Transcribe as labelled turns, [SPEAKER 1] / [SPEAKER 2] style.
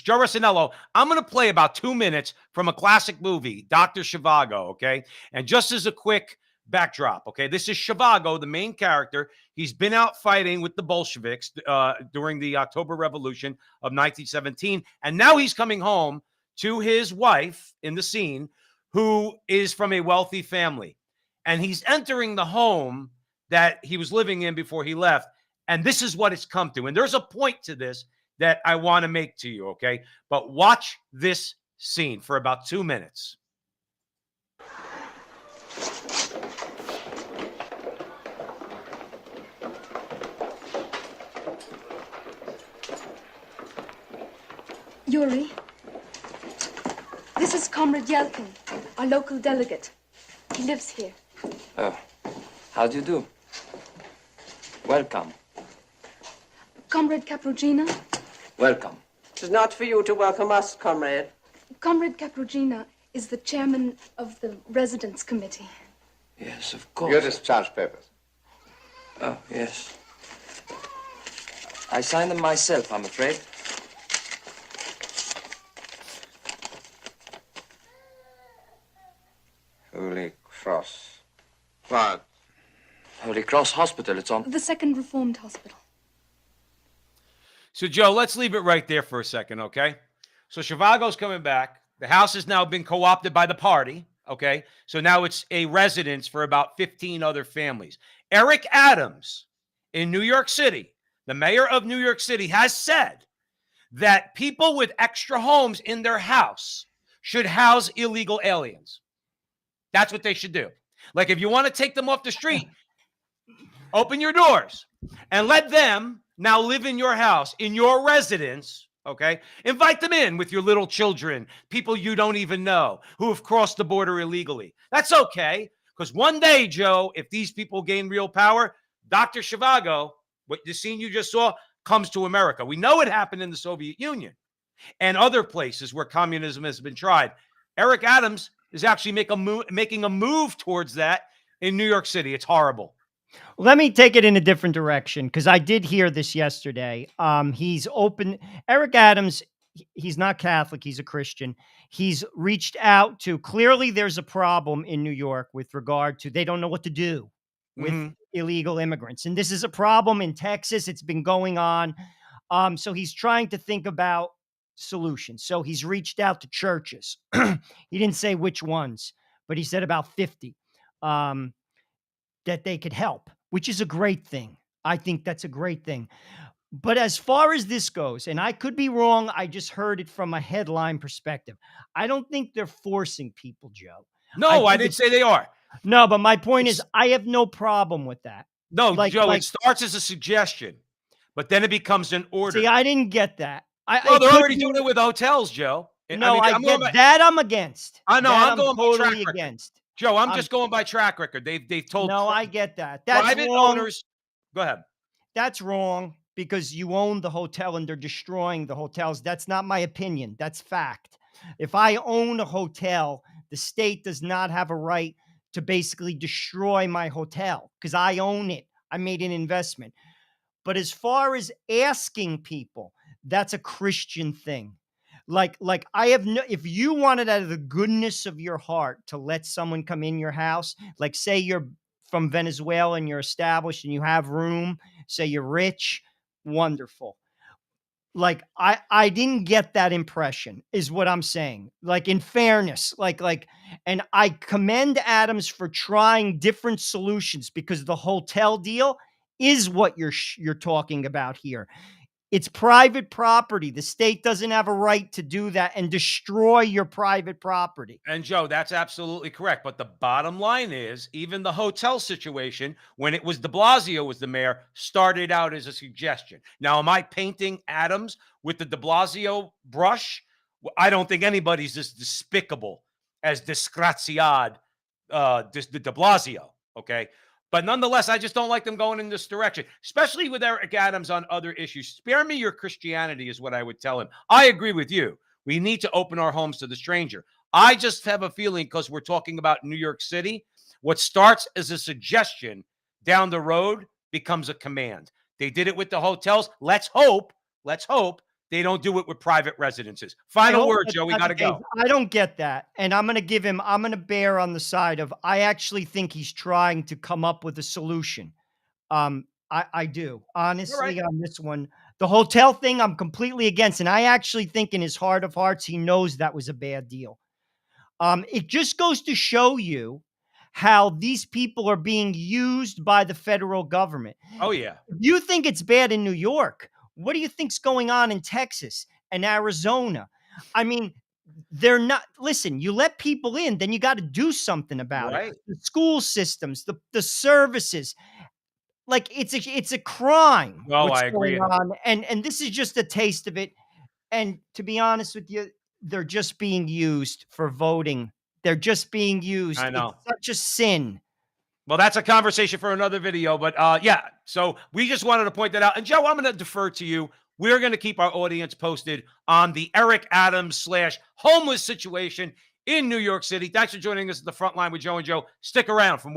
[SPEAKER 1] Joe Rossinello, I'm going to play about 2 minutes from a classic movie, Dr. Zhivago, okay? And just as a quick backdrop, okay, this is Zhivago, the main character. He's been out fighting with the Bolsheviks during the October Revolution of 1917, and now he's coming home to his wife in the scene, who is from a wealthy family. And he's entering the home that he was living in before he left. And this is what it's come to. And there's a point to this that I want to make to you, okay? But watch this scene for about 2 minutes.
[SPEAKER 2] Yuri, this is Comrade Yelkin, our local delegate. He lives here.
[SPEAKER 3] Oh, how do you do? Welcome.
[SPEAKER 2] Comrade Caprugina?
[SPEAKER 3] Welcome.
[SPEAKER 4] It is not for you to welcome us, comrade.
[SPEAKER 2] Comrade Caprugina is the chairman of the Residence Committee.
[SPEAKER 3] Yes, of course.
[SPEAKER 5] Your discharge papers.
[SPEAKER 3] Oh, yes. I signed them myself, I'm afraid.
[SPEAKER 5] Holy Cross. What?
[SPEAKER 3] Holy Cross Hospital, it's on...
[SPEAKER 2] The Second Reformed Hospital.
[SPEAKER 1] So, Joe, let's leave it right there for a second, okay? So Zhivago's coming back. The house has now been co-opted by the party, okay? So now it's a residence for about 15 other families. Eric Adams in New York City, the mayor of New York City, has said that people with extra homes in their house should house illegal aliens. That's what they should do. Like, if you want to take them off the street, open your doors and let them now live in your house, in your residence, okay? Invite them in with your little children, people you don't even know who have crossed the border illegally. That's okay, because one day, Joe, if these people gain real power, Dr. Zhivago, what the scene you just saw, comes to America. We know it happened in the Soviet Union and other places where communism has been tried. Eric Adams is actually making a move towards that in New York City. It's horrible.
[SPEAKER 6] Let me take it in a different direction, because I did hear this yesterday. He's open. Eric Adams, he's not Catholic. He's a Christian. He's reached out to, clearly there's a problem in New York with regard to, they don't know what to do with illegal immigrants. And this is a problem in Texas. It's been going on. So he's trying to think about solutions. So he's reached out to churches. He didn't say which ones, but he said about 50 that they could help, which is a great thing. I think that's a great thing. But as far as this goes, and I could be wrong, I just heard it from a headline perspective. I don't think they're forcing people, Joe.
[SPEAKER 1] No, I didn't say they are.
[SPEAKER 6] No, but my point is, I have no problem with that.
[SPEAKER 1] No, Joe, it starts as a suggestion, but then it becomes an order.
[SPEAKER 6] See, I didn't get that.
[SPEAKER 1] Well, they're already doing it with hotels, Joe.
[SPEAKER 6] No, I get that. I'm against.
[SPEAKER 1] I know. I'm going
[SPEAKER 6] totally against.
[SPEAKER 1] Joe, I'm just going by track record. They've told.
[SPEAKER 6] No, I get that. That's
[SPEAKER 1] private
[SPEAKER 6] wrong.
[SPEAKER 1] owners. Go ahead.
[SPEAKER 6] That's wrong, because you own the hotel and they're destroying the hotels. That's not my opinion. That's fact. If I own a hotel, the state does not have a right to basically destroy my hotel because I own it. I made an investment. But as far as asking people, that's a Christian thing. Like I have no, if you wanted out of the goodness of your heart to let someone come in your house, like say you're from Venezuela and you're established and you have room, say you're rich, wonderful. Like I didn't get that impression is what I'm saying. Like in fairness, and I commend Adams for trying different solutions, because the hotel deal is what you're talking about here. It's private property. The state doesn't have a right to do that and destroy your private property.
[SPEAKER 1] And Joe, that's absolutely correct. But the bottom line is, even the hotel situation, when it was de Blasio was the mayor, started out as a suggestion. Now, am I painting Adams with the de Blasio brush? I don't think anybody's as despicable as Disgraziad, de Blasio, okay? But nonetheless, I just don't like them going in this direction, especially with Eric Adams on other issues. Spare me your Christianity is what I would tell him. I agree with you. We need to open our homes to the stranger. I just have a feeling, because we're talking about New York City, what starts as a suggestion down the road becomes a command. They did it with the hotels. Let's hope they don't do it with private residences.
[SPEAKER 6] I
[SPEAKER 1] Final
[SPEAKER 6] hope
[SPEAKER 1] word,
[SPEAKER 6] that's
[SPEAKER 1] Joe. We
[SPEAKER 6] not
[SPEAKER 1] got
[SPEAKER 6] the
[SPEAKER 1] to go.
[SPEAKER 6] case. I don't get that. And I'm going to bear on the side of, I actually think he's trying to come up with a solution. I do.
[SPEAKER 1] All right.
[SPEAKER 6] Honestly, on this one, the hotel thing, I'm completely against. And I actually think in his heart of hearts, he knows that was a bad deal. It just goes to show you how these people are being used by the federal government.
[SPEAKER 1] Oh, yeah.
[SPEAKER 6] If you think it's bad in New York, what do you think's going on in Texas and Arizona? I mean, they're not, listen, you let people in, then you got to do something about it.
[SPEAKER 1] Right.
[SPEAKER 6] The school systems, the services, like it's a crime
[SPEAKER 1] No,
[SPEAKER 6] what's
[SPEAKER 1] I agree.
[SPEAKER 6] going on. And this is just a taste of it. And to be honest with you, they're just being used for voting. They're just being used.
[SPEAKER 1] I
[SPEAKER 6] It's
[SPEAKER 1] know.
[SPEAKER 6] such a sin.
[SPEAKER 1] Well, that's a conversation for another video. But yeah, so we just wanted to point that out. And Joe, I'm going to defer to you. We're going to keep our audience posted on the Eric Adams / homeless situation in New York City. Thanks for joining us at the front line with Joe and Joe. Stick around for more.